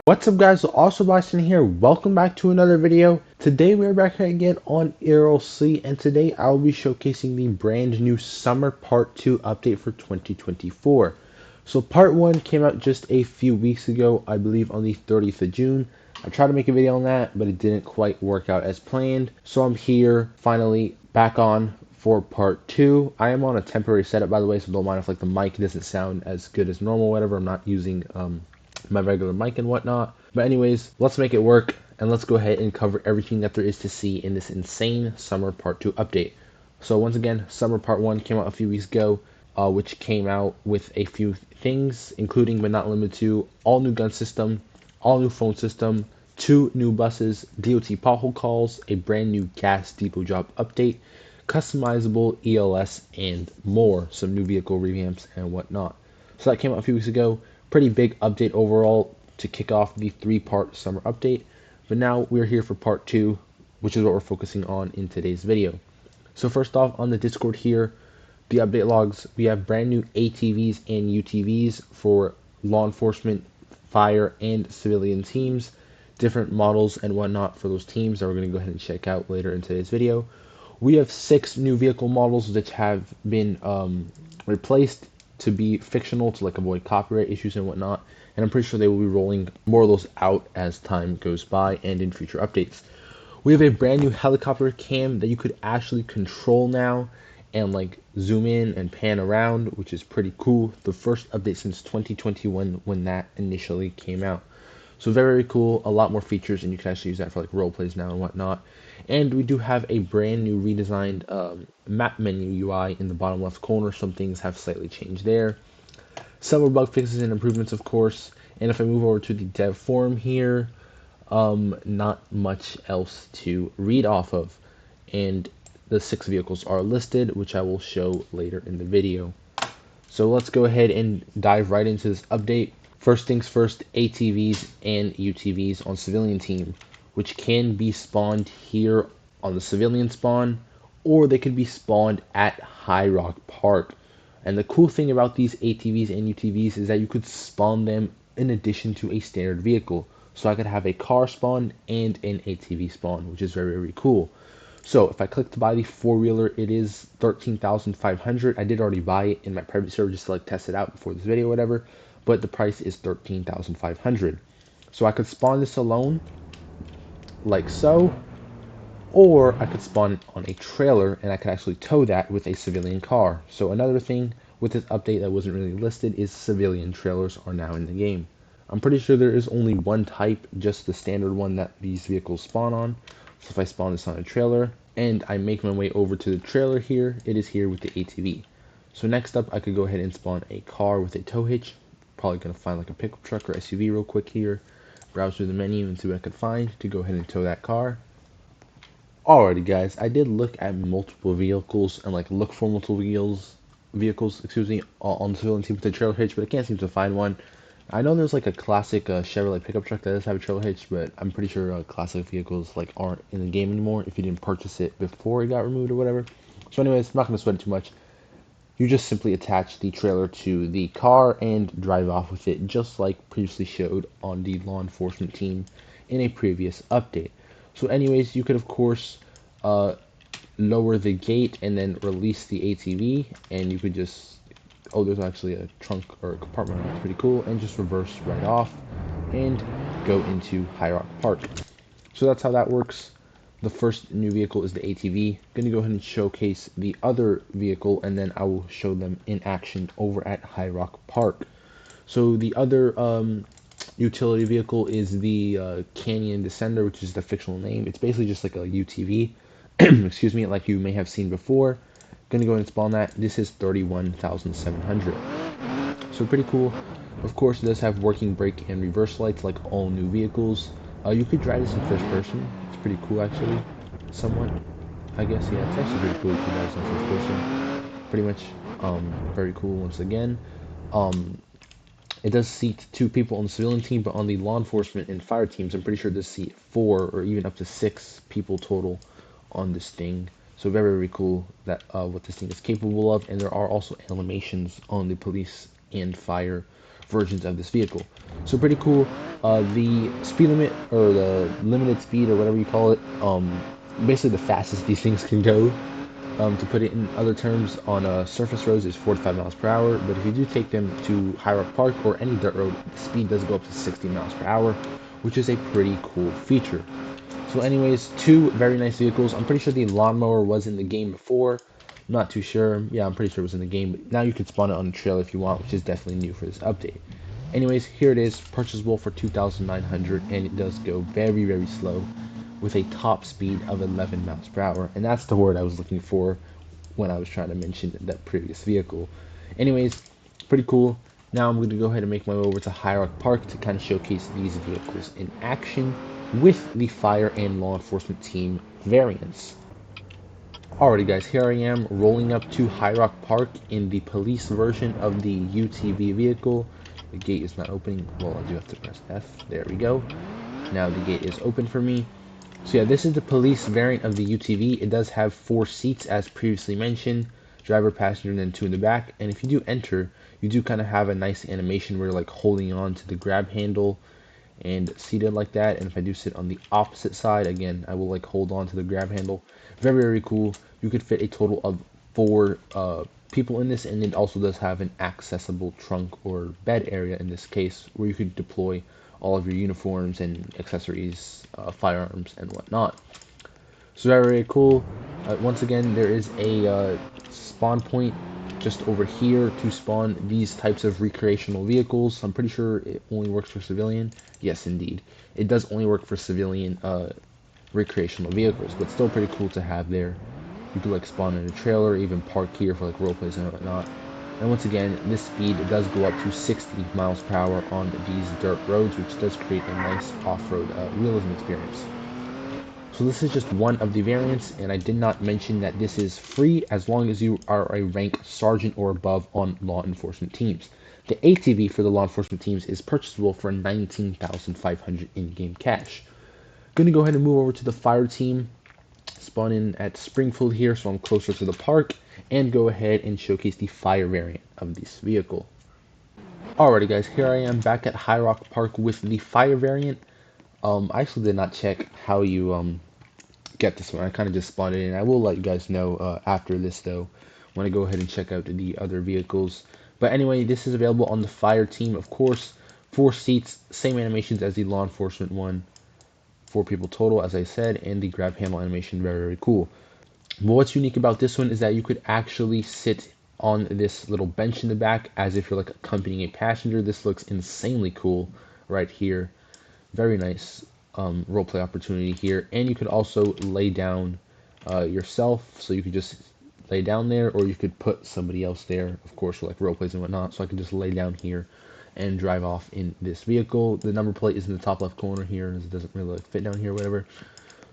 What's up guys, also Boston here. Welcome back to another video. Today we're back again on ERLC, and today I will be showcasing the brand new summer part 2 update for 2024. So part 1 came out just a few weeks ago, I believe on the 30th of June. I tried to make a video on that, but it didn't quite work out as planned. So I'm here finally back on for part 2. I am on a temporary setup, by the way, so don't mind if like the mic doesn't sound as good as normal, whatever. I'm not using my regular mic and whatnot. But anyways, let's make it work and let's go ahead and cover everything that there is to see in this insane summer part 2 update. So once again, summer part 1 came out a few weeks ago, which came out with a few things, including but not limited to all new gun system, all new phone system, 2 new buses, DOT pothole calls, a brand new gas depot job update, customizable ELS, and more, some new vehicle revamps and whatnot. So that came out a few weeks ago. Pretty big update overall to kick off the 3-part summer update. But now we're here for part 2, which is what we're focusing on in today's video. So first off, on the Discord here, the update logs, we have brand new ATVs and UTVs for law enforcement, fire, and civilian teams, different models and whatnot for those teams that we're going to go ahead and check out later in today's video. We have 6 new vehicle models which have been replaced to be fictional to like avoid copyright issues and whatnot, and I'm pretty sure they will be rolling more of those out as time goes by and in future updates. We have a brand new helicopter cam that you could actually control now and like zoom in and pan around, which is pretty cool. The first update since 2021 when that initially came out. So very, very cool, a lot more features, and you can actually use that for like role plays now and whatnot. And we do have a brand new redesigned map menu UI in the bottom left corner. Some things have slightly changed there. Several bug fixes and improvements, of course. And if I move over to the dev forum here, not much else to read off of. And the 6 vehicles are listed, which I will show later in the video. So let's go ahead and dive right into this update. First things first, ATVs and UTVs on civilian team, which can be spawned here on the civilian spawn, or they could be spawned at High Rock Park. And the cool thing about these ATVs and UTVs is that you could spawn them in addition to a standard vehicle. So I could have a car spawn and an ATV spawn, which is very, very cool. So if I click to buy the 4-wheeler, it is $13,500. I did already buy it in my private server just to like test it out before this video or whatever, but the price is $13,500. So I could spawn this alone, like so, or I could spawn it on a trailer and I could actually tow that with a civilian car. So another thing with this update that wasn't really listed is civilian trailers are now in the game. I'm pretty sure there is only one type, just the standard one that these vehicles spawn on. So if I spawn this on a trailer and I make my way over to the trailer here, it is here with the ATV. So next up, I could go ahead and spawn a car with a tow hitch. Probably going to find like a pickup truck or SUV real quick here. Browse through the menu and see what I could find to go ahead and tow that car. Alrighty guys, I did look at multiple vehicles and like look for multiple vehicles, on the civilian team with a trailer hitch, but I can't seem to find one. I know there's like a classic Chevrolet pickup truck that does have a trailer hitch, but I'm pretty sure classic vehicles like aren't in the game anymore if you didn't purchase it before it got removed or whatever. So anyways, I'm not going to sweat it too much. You just simply attach the trailer to the car and drive off with it, just like previously showed on the law enforcement team in a previous update. So anyways, you could of course lower the gate and then release the ATV, and you could just, oh, there's actually a trunk or a compartment, that's pretty cool, and just reverse right off and go into High Rock Park. So that's how that works. The first new vehicle is the ATV. I'm going to go ahead and showcase the other vehicle, and then I will show them in action over at High Rock Park. So the other utility vehicle is the Canyon Descender, which is the fictional name. It's basically just like a UTV, excuse me, like you may have seen before. Gonna go ahead and spawn that. This is 31,700. So pretty cool. Of course, it does have working brake and reverse lights like all new vehicles. You could drive this in first person. It's pretty cool actually, somewhat. I guess, yeah, it's actually pretty cool to drive this in first person. Pretty much, very cool once again. It does seat 2 people on the civilian team, but on the law enforcement and fire teams, I'm pretty sure it does seat 4 or even up to 6 people total on this thing. So very, very cool that what this thing is capable of, and there are also animations on the police and fire versions of this vehicle. So pretty cool. The speed limit, or the limited speed, or whatever you call it, basically the fastest these things can go, to put it in other terms, on surface roads is 45 miles per hour, but if you do take them to High Rock Park or any dirt road, the speed does go up to 60 miles per hour, which is a pretty cool feature. So anyways, two very nice vehicles. I'm pretty sure the lawnmower was in the game before. I'm not too sure. Yeah, I'm pretty sure it was in the game, but now you can spawn it on the trail if you want, which is definitely new for this update. Anyways, here it is, purchasable for 2,900, and it does go very, very slow with a top speed of 11 miles per hour, and that's the word I was looking for when I was trying to mention that previous vehicle. Anyways, pretty cool. Now I'm going to go ahead and make my way over to High Rock Park to kind of showcase these vehicles in action with the fire and law enforcement team variants. Alrighty guys, here I am rolling up to High Rock Park in the police version of the UTV vehicle. The gate is not opening. Well, I do have to press F. There we go. Now the gate is open for me. So yeah, this is the police variant of the UTV. It does have 4 seats as previously mentioned, driver, passenger, and then 2 in the back. And if you do enter, you do kind of have a nice animation where you're like holding on to the grab handle and seated like that. And if I do sit on the opposite side, again, I will like hold on to the grab handle. Very, very cool. You could fit a total of 4 people in this, and it also does have an accessible trunk or bed area in this case, where you could deploy all of your uniforms and accessories, firearms and whatnot. So very, very cool. Once again, there is a spawn point just over here to spawn these types of recreational vehicles. I'm pretty sure it only works for civilian. Yes, indeed. It does only work for civilian recreational vehicles, but still pretty cool to have there. You could like spawn in a trailer, even park here for like role plays and whatnot. And once again, this speed does go up to 60 miles per hour on these dirt roads, which does create a nice off-road realism experience. So this is just one of the variants, and I did not mention that this is free as long as you are a rank sergeant or above on law enforcement teams. The ATV for the law enforcement teams is purchasable for 19,500 in-game cash. Going to go ahead and move over to the fire team. Spawn in at Springfield here, so I'm closer to the park, and go ahead and showcase the fire variant of this vehicle. Alrighty guys, here I am back at High Rock Park with the fire variant. I actually did not check how you get this one. I kind of just spawned it in. I will let you guys know after this though, when I go ahead and check out the other vehicles. But anyway, this is available on the fire team, of course. 4 seats, same animations as the law enforcement one. 4 people total, as I said, and the grab handle animation, very, very cool. But what's unique about this one is that you could actually sit on this little bench in the back as if you're like accompanying a passenger. This looks insanely cool right here. Very nice roleplay opportunity here. And you could also lay down yourself, so you could just lay down there, or you could put somebody else there, of course, for like roleplays and whatnot. So I could just lay down here and drive off in this vehicle. The number plate is in the top left corner here, as it doesn't really like, fit down here or whatever.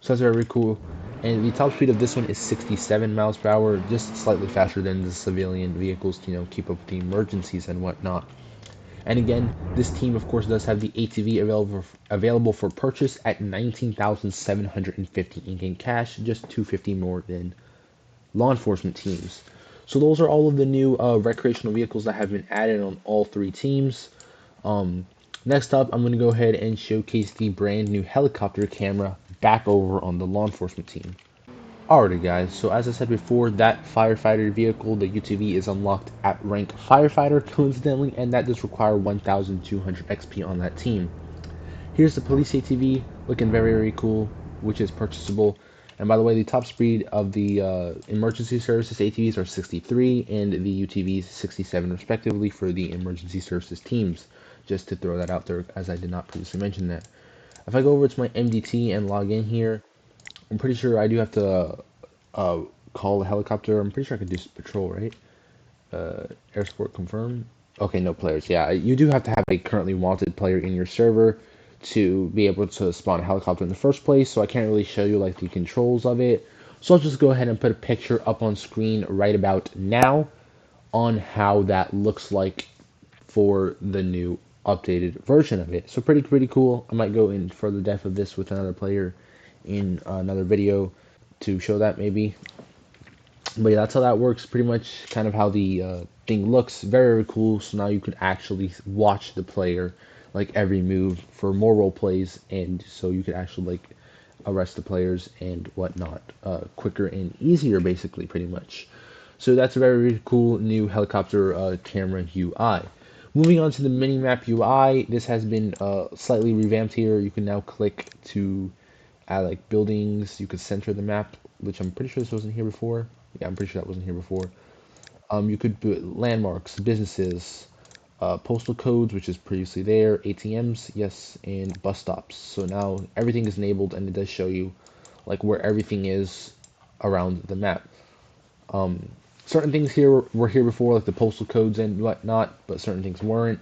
So that's very, very cool. And the top speed of this one is 67 miles per hour, just slightly faster than the civilian vehicles to, keep up with the emergencies and whatnot. And again, this team, of course, does have the ATV available for purchase at 19,750 in-game cash, just 250 more than law enforcement teams. So those are all of the new recreational vehicles that have been added on all 3 teams. Next up, I'm going to go ahead and showcase the brand new helicopter camera back over on the law enforcement team. Alrighty guys, so as I said before, that firefighter vehicle, the UTV, is unlocked at rank firefighter coincidentally, and that does require 1,200 XP on that team. Here's the police ATV, looking very, very cool, which is purchasable. And by the way, the top speed of the emergency services ATVs are 63 and the UTVs 67 respectively for the emergency services teams. Just to throw that out there, as I did not previously mention that. If I go over to my MDT and log in here, I'm pretty sure I do have to call the helicopter. I'm pretty sure I could do patrol, right? Air support confirm. Okay, no players. Yeah, you do have to have a currently wanted player in your server to be able to spawn a helicopter in the first place, so I can't really show you like the controls of it. So I'll just go ahead and put a picture up on screen right about now on how that looks like for the new updated version of it. So pretty cool. I might go in further depth of this with another player in another video to show that maybe. But yeah, that's how that works. Pretty much kind of how the thing looks. Very, very cool. So now you can actually watch the player, like every move for more role plays, and so you could actually like arrest the players and whatnot quicker and easier, basically, pretty much. So that's a very, very cool new helicopter camera UI. Moving on to the mini-map UI, this has been slightly revamped here. You can now click to add like buildings. You could center the map, which I'm pretty sure this wasn't here before. Yeah, I'm pretty sure that wasn't here before. You could put landmarks, businesses, postal codes, which is previously there, ATMs, yes, and bus stops. So now everything is enabled, and it does show you like where everything is around the map. Certain things here were here before, like the postal codes and whatnot, but certain things weren't.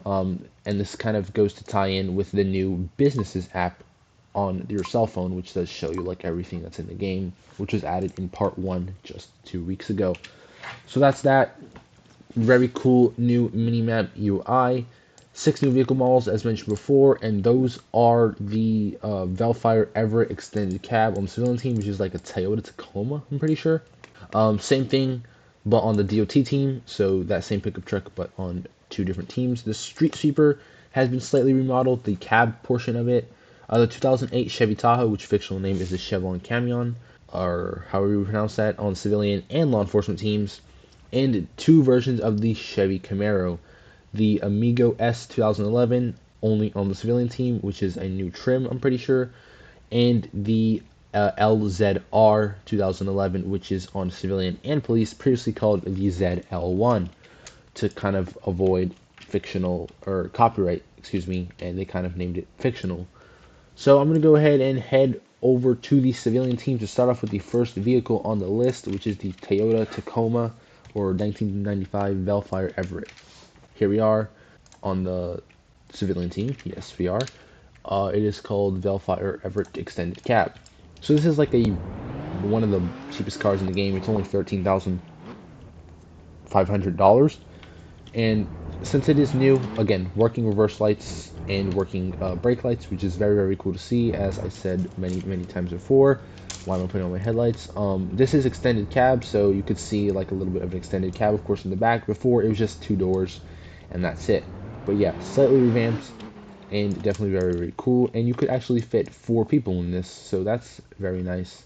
And this kind of goes to tie in with the new businesses app on your cell phone, which does show you like everything that's in the game, which was added in part 1 just 2 weeks ago. So that's that. Very cool new minimap UI. 6 new vehicle models as mentioned before, and those are the Velfire Everett extended cab on the civilian team, which is like a Toyota Tacoma, I'm pretty sure. Same thing, but on the DOT team, so that same pickup truck, but on 2 different teams. The street sweeper has been slightly remodeled, the cab portion of it. The 2008 Chevy Tahoe, which fictional name is the Chevron Camion, or however you pronounce that, on civilian and law enforcement teams. And 2 versions of the Chevy Camaro. The Amigo S 2011, only on the civilian team, which is a new trim, I'm pretty sure. And the LZR 2011, which is on civilian and police, previously called the ZL1, to kind of avoid fictional or copyright, excuse me, and they kind of named it fictional. So I'm going to go ahead and head over to the civilian team to start off with the first vehicle on the list, which is the Toyota Tacoma or 1995 Velfire Everett. Here we are on the civilian team. Yes, we are. It is called Velfire Everett Extended Cab. So this is like one of the cheapest cars in the game. It's only $13,500, and since it is new, again, working reverse lights and working brake lights, which is very, very cool to see, as I said many, many times before. Why am I putting on my headlights? This is extended cab, so you could see like a little bit of an extended cab, of course, in the back. Before, it was just 2 doors, and that's it. But yeah, slightly revamped, and definitely very, very cool. And you could actually fit 4 people in this, so that's very nice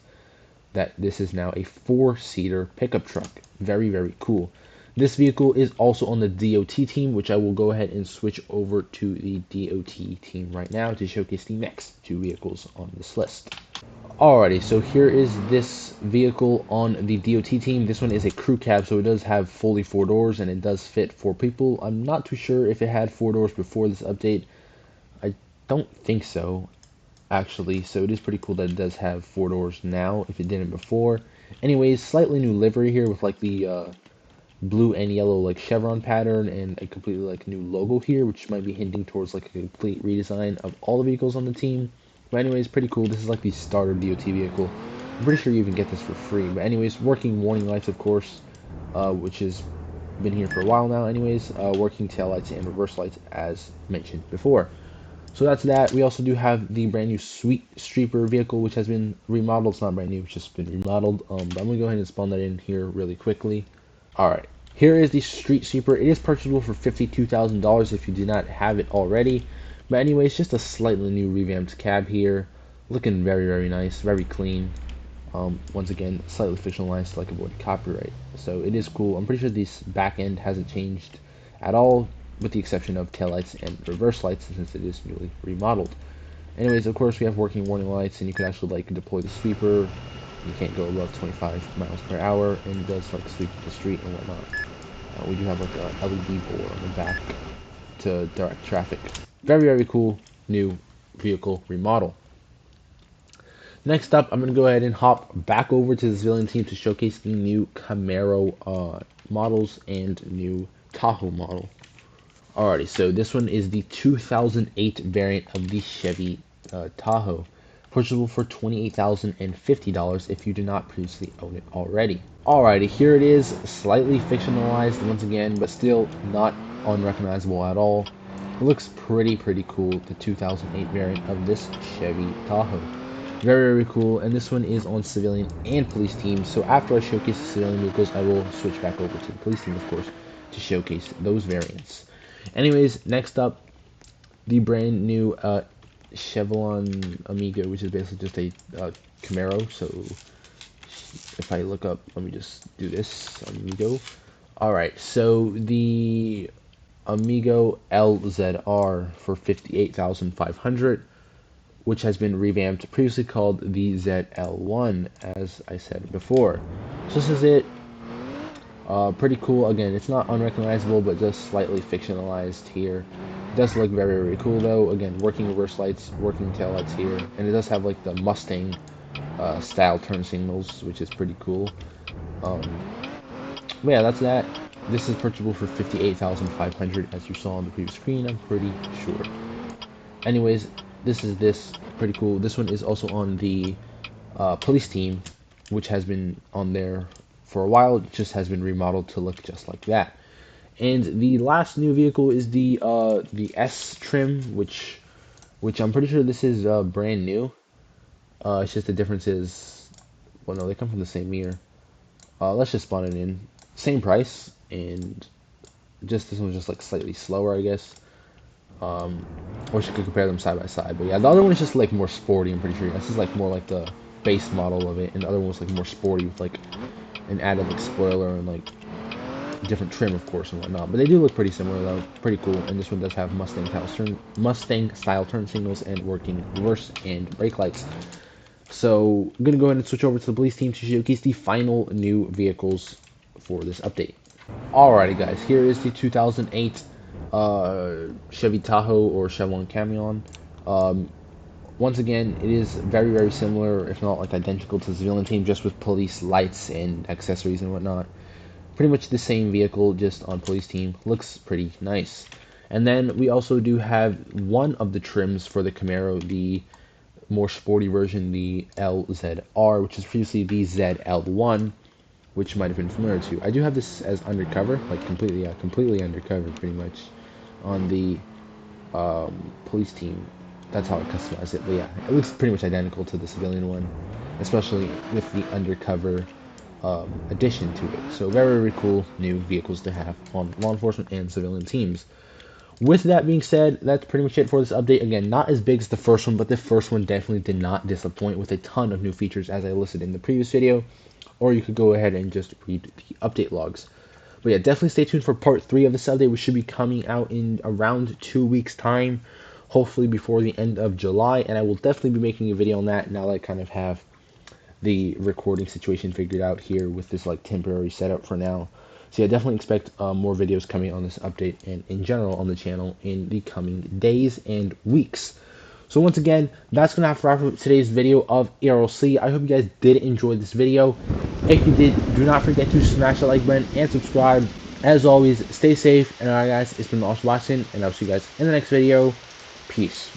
that this is now a 4-seater pickup truck. Very, very cool. This vehicle is also on the DOT team, which I will go ahead and switch over to the DOT team right now to showcase the next 2 vehicles on this list. Alrighty, so here is this vehicle on the DOT team. This one is a crew cab, so it does have fully 4 doors, and it does fit 4 people. I'm not too sure if it had 4 doors before this update. I don't think so, actually, so it is pretty cool that it does have 4 doors now, if it didn't before. Anyways, slightly new livery here with like the blue and yellow like chevron pattern and a completely like new logo here, which might be hinting towards like a complete redesign of all the vehicles on the team. But anyways, pretty cool. This is like the starter DOT vehicle. I'm pretty sure you even get this for free. But anyways, working warning lights, of course, which has been here for a while now. Anyways, working tail lights and reverse lights as mentioned before. So that's that. We also do have the brand new Sweet Streeper vehicle, which has been remodeled. It's not brand new, it's just been remodeled. But I'm going to go ahead and spawn that in here really quickly. Alright, here is the Street Sweeper. It is purchasable for $52,000 if you do not have it already. But anyways, just a slightly new revamped cab here. Looking very, very nice, very clean. Once again, slightly fictionalized to like avoid copyright. So it is cool. I'm pretty sure this back end hasn't changed at all, with the exception of taillights and reverse lights, since it is newly remodeled. Anyways, of course, we have working warning lights, and you can actually like deploy the sweeper. You can't go above 25 miles per hour, and it does like sweep the street and whatnot. We do have like a LED board on the back to direct traffic. Very, very cool new vehicle remodel. Next up, I'm going to go ahead and hop back over to the civilian team to showcase the new Camaro models and new Tahoe model. Alrighty, so this one is the 2008 variant of the Chevy Tahoe, purchasable for $28,050 if you do not previously own it already. Alrighty, here it is, slightly fictionalized once again, but still not unrecognizable at all. It looks pretty cool, the 2008 variant of this Chevy Tahoe. Very, very cool. And this one is on civilian and police teams. So after I showcase the civilian vehicles, I will switch back over to the police team, of course, to showcase those variants. Anyways, next up, the brand new Chevron Amigo, which is basically just a Camaro. So if I look up, let me just do this, Amigo. Alright, so the Amigo LZR for 58,500, which has been revamped, previously called the ZL1, as I said before. So this is it. Pretty cool. Again, it's not unrecognizable, but just slightly fictionalized here. It does look very, very cool, though. Again, working reverse lights, working tail lights here, and it does have like the Mustang style turn signals, which is pretty cool. But yeah, that's that. This is purchasable for 58,500, as you saw on the previous screen, I'm pretty sure. Anyways, this pretty cool. This one is also on the police team, which has been on there for a while. It just has been remodeled to look just like that. And the last new vehicle is the S trim, which I'm pretty sure this is brand new. It's just the difference is, well, no, they come from the same year. Let's just spawn it in. Same price, and just this one's just like slightly slower, I guess. Wish I could compare them side by side, but yeah, the other one is just like more sporty. I'm pretty sure this is like more like the base model of it, and the other one was like more sporty with like an added like spoiler and like different trim, of course, and whatnot. But they do look pretty similar though, pretty cool. And this one does have Mustang style turn signals and working reverse and brake lights. So I'm gonna go ahead and switch over to the police team to showcase the final new vehicles for this update. Alrighty, guys, here is the 2008 Chevy Tahoe or Chevron Camion. Once again, it is very, very similar, if not like identical to the civilian team, just with police lights and accessories and whatnot. Pretty much the same vehicle, just on police team. Looks pretty nice. And then we also do have one of the trims for the Camaro, the more sporty version, the LZR, which is previously the ZL1, which you might have been familiar to. I do have this as undercover, like completely undercover, pretty much, on the police team. That's how I customize it. But yeah, it looks pretty much identical to the civilian one, especially with the undercover addition to it. So very, very cool new vehicles to have on law enforcement and civilian teams. With that being said, that's pretty much it for this update. Again, not as big as the first one, but the first one definitely did not disappoint with a ton of new features as I listed in the previous video. Or you could go ahead and just read the update logs. But yeah, definitely stay tuned for part 3 of this update, which should be coming out in around 2 weeks' time, hopefully before the end of July. And I will definitely be making a video on that now that I kind of have the recording situation figured out here with this like temporary setup for now. So yeah, definitely expect more videos coming on this update and in general on the channel in the coming days and weeks. So once again, that's going to have to wrap up today's video of ERLC. I hope you guys did enjoy this video. If you did, do not forget to smash the like button and subscribe. As always, stay safe. And alright guys, it's been Austin Watson, and I'll see you guys in the next video. Peace.